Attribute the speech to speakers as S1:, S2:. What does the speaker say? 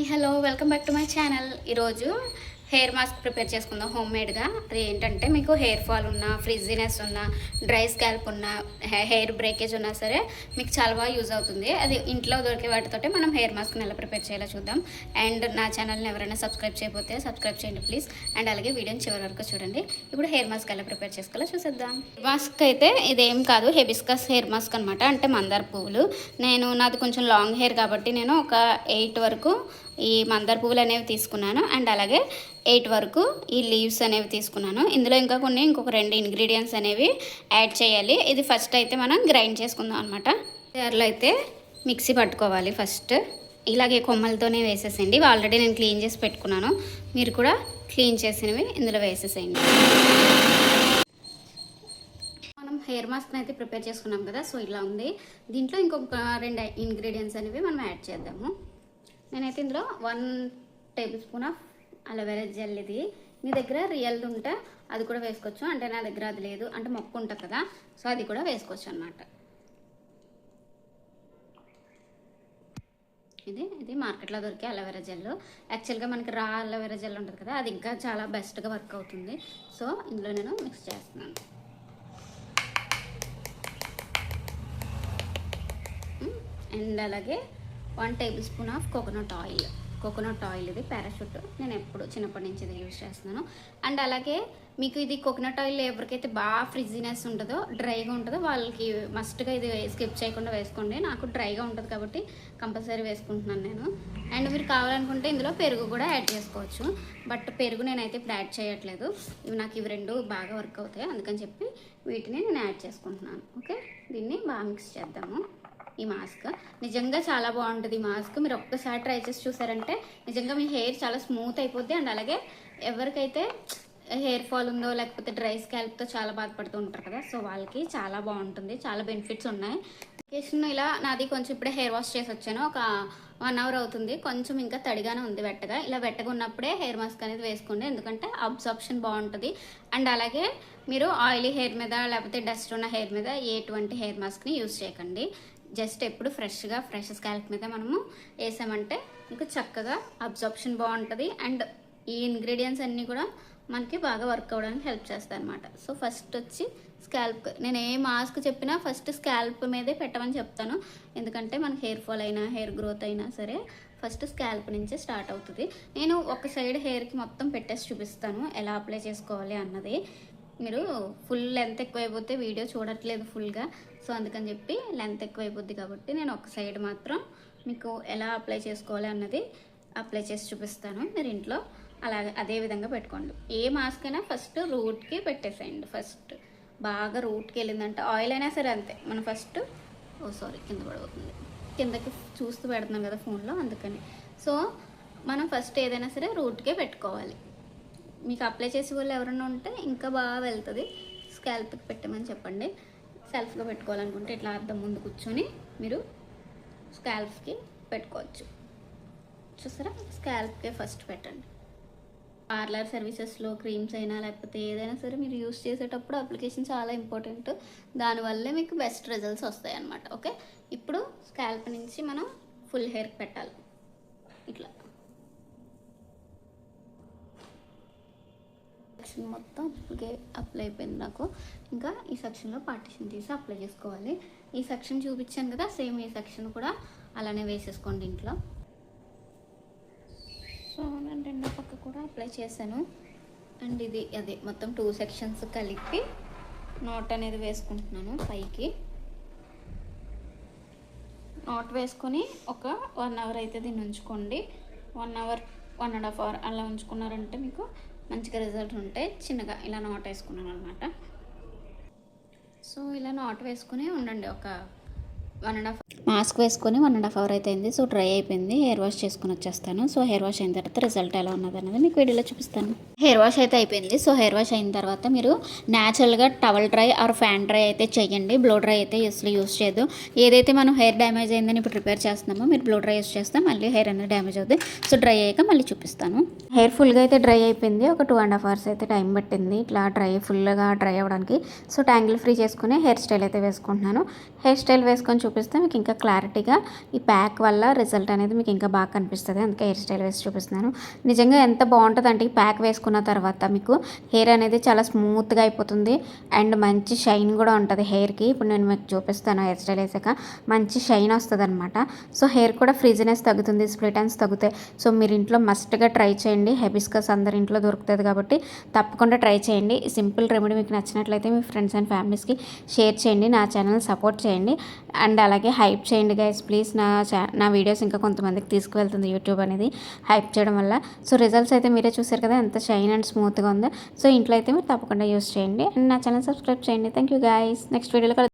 S1: Hello welcome back to my channel. ఈరోజు hair mask prepare చేసుకుందాం హోమ్మేడ్గా. అది ఏంటంటే మీకు హెయిర్ ఫాల్ ఉన్నా, ఫ్రిజ్జినెస్ ఉన్నా, డ్రై స్కాల్ప్ ఉన్నా, హెయిర్ బ్రేకేజ్ ఉన్నా సరే మీకు చాలా బాగా యూజ్ అవుతుంది. అది ఇంట్లో దొరికే వాటితోటే మనం హెయిర్ మాస్క్ని ఎలా ప్రిపేర్ చేయాలో చూద్దాం. అండ్ నా ఛానల్ని ఎవరైనా సబ్స్క్రైబ్ చేయకపోతే సబ్స్క్రైబ్ చేయండి ప్లీజ్. అండ్ అలాగే వీడియోని చివరి వరకు చూడండి. ఇప్పుడు హెయిర్ మాస్క్ ఎలా ప్రిపేర్ చేసుకోవాలో చూసేద్దాం. మాస్క్ అయితే ఇదేం కాదు, హెబిస్కస్ హెయిర్ మాస్క్ అనమాట. అంటే మందార పువ్వులు. నాది కొంచెం లాంగ్ హెయిర్ కాబట్టి నేను ఒక 8 వరకు ఈ మందార పువ్వులు అనేవి తీసుకున్నాను. అండ్ అలాగే 8 వరకు ఈ లీవ్స్ అనేవి తీసుకున్నాను. ఇందులో ఇంకొక 2 ఇంగ్రీడియంట్స్ అనేవి యాడ్ చేయాలి. ఇది ఫస్ట్ అయితే మనం గ్రైండ్ చేసుకుందాం అనమాట. జార్లో అయితే మిక్సీ పట్టుకోవాలి ఫస్ట్. ఇలాగే కొమ్మలతోనే వేసేసేయండి. ఆల్రెడీ నేను క్లీన్ చేసి పెట్టుకున్నాను. మీరు కూడా క్లీన్ చేసినవి ఇందులో వేసేసేయండి. మనం హెయిర్ మాస్క్ని అయితే ప్రిపేర్ చేసుకున్నాం కదా, సో ఇలా ఉంది. దీంట్లో ఇంకొక 2 ఇంగ్రీడియంట్స్ అనేవి మనం యాడ్ చేద్దాము. నేనైతే ఇందులో 1 table spoon of aloe vera gel. ఇది మీ దగ్గర రియల్ది ఉంటే అది కూడా వేసుకోవచ్చు. అంటే నా దగ్గర అది లేదు, అంటే మొక్క ఉంటుంది కదా, సో అది కూడా వేసుకోవచ్చు అనమాట. ఇది మార్కెట్లో దొరికే అలోవెరా జెల్. యాక్చువల్గా మనకి రా అలోవెరా జెల్ ఉంటుంది కదా, అది ఇంకా చాలా బెస్ట్గా వర్క్ అవుతుంది. సో ఇందులో నేను మిక్స్ చేస్తున్నాను. అండ్ అలాగే 1 table spoon of coconut oil. ఇది పారాషూట్. నేను ఎప్పుడు చిన్నప్పటి నుంచి ఇది యూజ్ చేస్తున్నాను. అండ్ అలాగే మీకు ఇది కోకోనట్ ఆయిల్ ఎవరికైతే బాగా ఫ్రిజ్జినెస్ ఉంటుందో, డ్రైగా ఉంటుందో వాళ్ళకి మస్ట్గా ఇది స్కిప్ చేయకుండా వేసుకోండి. నాకు డ్రైగా ఉంటుంది కాబట్టి కంపల్సరీ వేసుకుంటున్నాను నేను. అండ్ మీరు కావాలనుకుంటే ఇందులో పెరుగు కూడా యాడ్ చేసుకోవచ్చు. బట్ పెరుగు నేనైతే ఇప్పుడు యాడ్ చేయట్లేదు. నాకు ఇవి 2 బాగా వర్క్ అవుతాయి, అందుకని చెప్పి వీటిని నేను యాడ్ చేసుకుంటున్నాను. ఓకే, దీన్ని బాగా మిక్స్ చేద్దాము. ఈ మాస్క్ నిజంగా చాలా బాగుంటుంది. ఈ మాస్క్ మీరు ఒక్కసారి ట్రై చేసి చూసారంటే నిజంగా మీ హెయిర్ చాలా స్మూత్ అయిపోద్ది. అండ్ అలాగే ఎవరికైతే హెయిర్ ఫాల్ ఉందో లేకపోతే డ్రై స్కాల్ప్తో చాలా బాధపడుతూ ఉంటారు కదా, సో వాళ్ళకి చాలా బాగుంటుంది. చాలా బెనిఫిట్స్ ఉన్నాయి. ఇలా నాది కొంచెం ఇప్పుడే హెయిర్ వాష్ చేసి వచ్చాను. ఒక 1 అవర్ అవుతుంది. కొంచెం ఇంకా తడిగానే ఉంది, వెట్టగా. ఇలా వెట్టగా ఉన్నప్పుడే హెయిర్ మాస్క్ అనేది వేసుకోండి, ఎందుకంటే అబ్జార్ప్షన్ బాగుంటుంది. అండ్ అలాగే మీరు ఆయిలీ హెయిర్ మీద లేకపోతే డస్ట్ ఉన్న హెయిర్ మీద ఎటువంటి హెయిర్ మాస్క్ని యూజ్ చేయకండి. జస్ట్ ఎప్పుడు ఫ్రెష్ స్కాల్ప్ మీద మనము వేసామంటే మీకు చక్కగా అబ్జార్ప్షన్ బాగుంటుంది. అండ్ ఈ ఇంగ్రీడియంట్స్ అన్నీ కూడా మనకి బాగా వర్క్ అవ్వడానికి హెల్ప్ చేస్తాయి అనమాట. సో ఫస్ట్ వచ్చి స్కాల్ప్, నేను ఏ మాస్క్ చెప్పినా ఫస్ట్ స్కాల్ప్ మీదే పెట్టమని చెప్తాను. ఎందుకంటే మనకి హెయిర్ ఫాల్ అయినా హెయిర్ గ్రోత్ అయినా సరే ఫస్ట్ స్కాల్ప్ నుంచే స్టార్ట్ అవుతుంది. నేను ఒక సైడ్ హెయిర్కి మొత్తం పెట్టేసి చూపిస్తాను ఎలా అప్లై చేసుకోవాలి అన్నది. మీరు ఫుల్ లెంత్ ఎక్కువైపోతే వీడియో చూడట్లేదు ఫుల్గా, సో అందుకని చెప్పి లెంత్ ఎక్కువైపోద్ది కాబట్టి నేను ఒక సైడ్ మాత్రం మీకు ఎలా అప్లై చేసుకోవాలి అన్నది అప్లై చేసి చూపిస్తాను. మీరు ఇంట్లో అలాగే అదే విధంగా పెట్టుకోండి. ఏ మాస్క్ అయినా ఫస్ట్ రూట్కి పెట్టేసేయండి. ఫస్ట్ బాగా రూట్కి వెళ్ళిందంటే ఆయిల్ అయినా సరే అంతే. మనం ఫస్ట్ కింద పడిపోతుంది, కిందకి చూస్తూ పెడుతున్నాం కదా ఫోన్లో, అందుకని. సో మనం ఫస్ట్ ఏదైనా సరే రూట్కే పెట్టుకోవాలి. మీకు అప్లై చేసే వాళ్ళు ఎవరైనా ఉంటే ఇంకా బాగా వెళ్తుంది. స్కాల్ప్కి పెట్టమని చెప్పండి. సెల్ఫ్గా పెట్టుకోవాలనుకుంటే ఇట్లా అద్దం ముందు కూర్చొని మీరు స్కాల్ప్కి పెట్టుకోవచ్చు. చూసారా, స్కాల్ప్కే ఫస్ట్ పెట్టండి. పార్లర్ సర్వీసెస్లో క్రీమ్స్ అయినా లేకపోతే ఏదైనా సరే మీరు యూస్ చేసేటప్పుడు అప్లికేషన్ చాలా ఇంపార్టెంట్. దానివల్లే మీకు బెస్ట్ రిజల్ట్స్ వస్తాయి అన్నమాట. ఓకే, ఇప్పుడు స్కాల్ప్ నుంచి మనం ఫుల్ హెయిర్కి పెట్టాలి. ఇట్లా సెక్షన్ మొత్తం అప్లై అయిపోయింది నాకు. ఇంకా ఈ సెక్షన్లో పార్టిషన్ తీసి అప్లై చేసుకోవాలి. ఈ సెక్షన్ చూపించాను కదా, సేమ్ ఈ సెక్షన్ కూడా అలానే వేసేసుకోండి ఇంట్లో. సో నేను 2 పక్క కూడా అప్లై చేశాను. అండ్ ఇది అదే మొత్తం 2 సెక్షన్స్ కలిపి నాట్ అనేది వేసుకుంటున్నాను. పైకి నాట్ వేసుకొని ఒక 1 అవర్ అయితే దీన్ని ఉంచుకోండి. 1 అవర్ 1.5 అవర్ అలా ఉంచుకున్నారంటే మీకు మంచిగా రిజల్ట్ ఉంటాయి. చిన్నగా ఇలా నాట్ వేసుకున్నాను అనమాట. సో ఇలా నాట్ వేసుకుని ఉండండి. ఒక 1.5 మాస్క్ వేసుకొని 1.5 అవర్ అయితే అయింది. సో డ్రై అయిపోయింది. హెయిర్ వాష్ చేసుకుని వచ్చేస్తాను. సో హెయిర్ వాష్ అయిన తర్వాత రిజల్ట్ ఎలా ఉన్నది అనేది మీకు వీడియోలో చూపిస్తాను. హెయిర్ వాష్ అయితే అయిపోయింది. సో హెయిర్ వాష్ అయిన తర్వాత మీరు న్యాచురల్గా towel dry or fan dry అయితే చేయండి. బ్లో డ్రై అయితే అసలు యూస్ చేయదు. ఏదైతే మనం హెయిర్ డ్యామేజ్ అయిందని ఇప్పుడు ప్రిపేర్ చేస్తున్నామో మీరు బ్లో డ్రై యూస్ చేస్తే మళ్ళీ హెయిర్ అనేది డ్యామేజ్ అవుతుంది. సో డ్రై అయ్యాక మళ్ళీ చూపిస్తాను. హెయిర్ ఫుల్గా అయితే డ్రై అయిపోయింది. ఒక 2.5 అవర్స్ అయితే టైం పట్టింది ఇట్లా ఫుల్గా డ్రై అవ్వడానికి. సో ట్యాంగిల్ ఫ్రీ చేసుకుని హెయిర్ స్టైల్ అయితే వేసుకుంటున్నాను. హెయిర్ స్టైల్ వేసుకొని చూపిస్తే మీకు ఇంకా క్లారిటీగా ఈ ప్యాక్ వల్ల రిజల్ట్ అనేది మీకు ఇంకా బాగా కనిపిస్తుంది. అందుకే హెయిర్ స్టైల్ వేసి చూపిస్తున్నాను. నిజంగా ఎంత బాగుంటుందంటే ఈ ప్యాక్ వేసుకున్న తర్వాత మీకు హెయిర్ అనేది చాలా స్మూత్గా అయిపోతుంది అండ్ మంచి షైన్ కూడా ఉంటుంది హెయిర్కి. ఇప్పుడు నేను మీకు చూపిస్తాను హెయిర్ స్టైల్ వేసాక మంచి షైన్ వస్తుంది అనమాట. సో హెయిర్ కూడా ఫ్రిజినెస్ తగ్గుతుంది, స్ప్లిట్ ఎండ్స్ తగ్గుతాయి. సో మీరు ఇంట్లో మస్ట్గా ట్రై చేయండి. హెబిస్కస్ అందరి ఇంట్లో దొరుకుతుంది కాబట్టి తప్పకుండా ట్రై చేయండి. ఈ సింపుల్ రెమెడీ మీకు నచ్చినట్లయితే మీ ఫ్రెండ్స్ అండ్ ఫ్యామిలీస్కి షేర్ చేయండి. నా ఛానల్ సపోర్ట్ చేయండి అండ్ అలాగే హైప్ చేయండి గైస్ ప్లీజ్. నా వీడియోస్ ఇంకా కొంతమందికి తీసుకువెళ్తుంది యూట్యూబ్ అనేది హైప్ చేయడం వల్ల. సో రిజల్ట్స్ అయితే మీరే చూసారు కదా ఎంత షైన్ అండ్ స్మూత్గా ఉందో. సో ఇంట్లో అయితే మీరు తప్పకుండా యూస్ చేయండి అండ్ నా ఛానల్ సబ్స్క్రైబ్ చేయండి. Thank you guys. నెక్స్ట్ వీడియోలో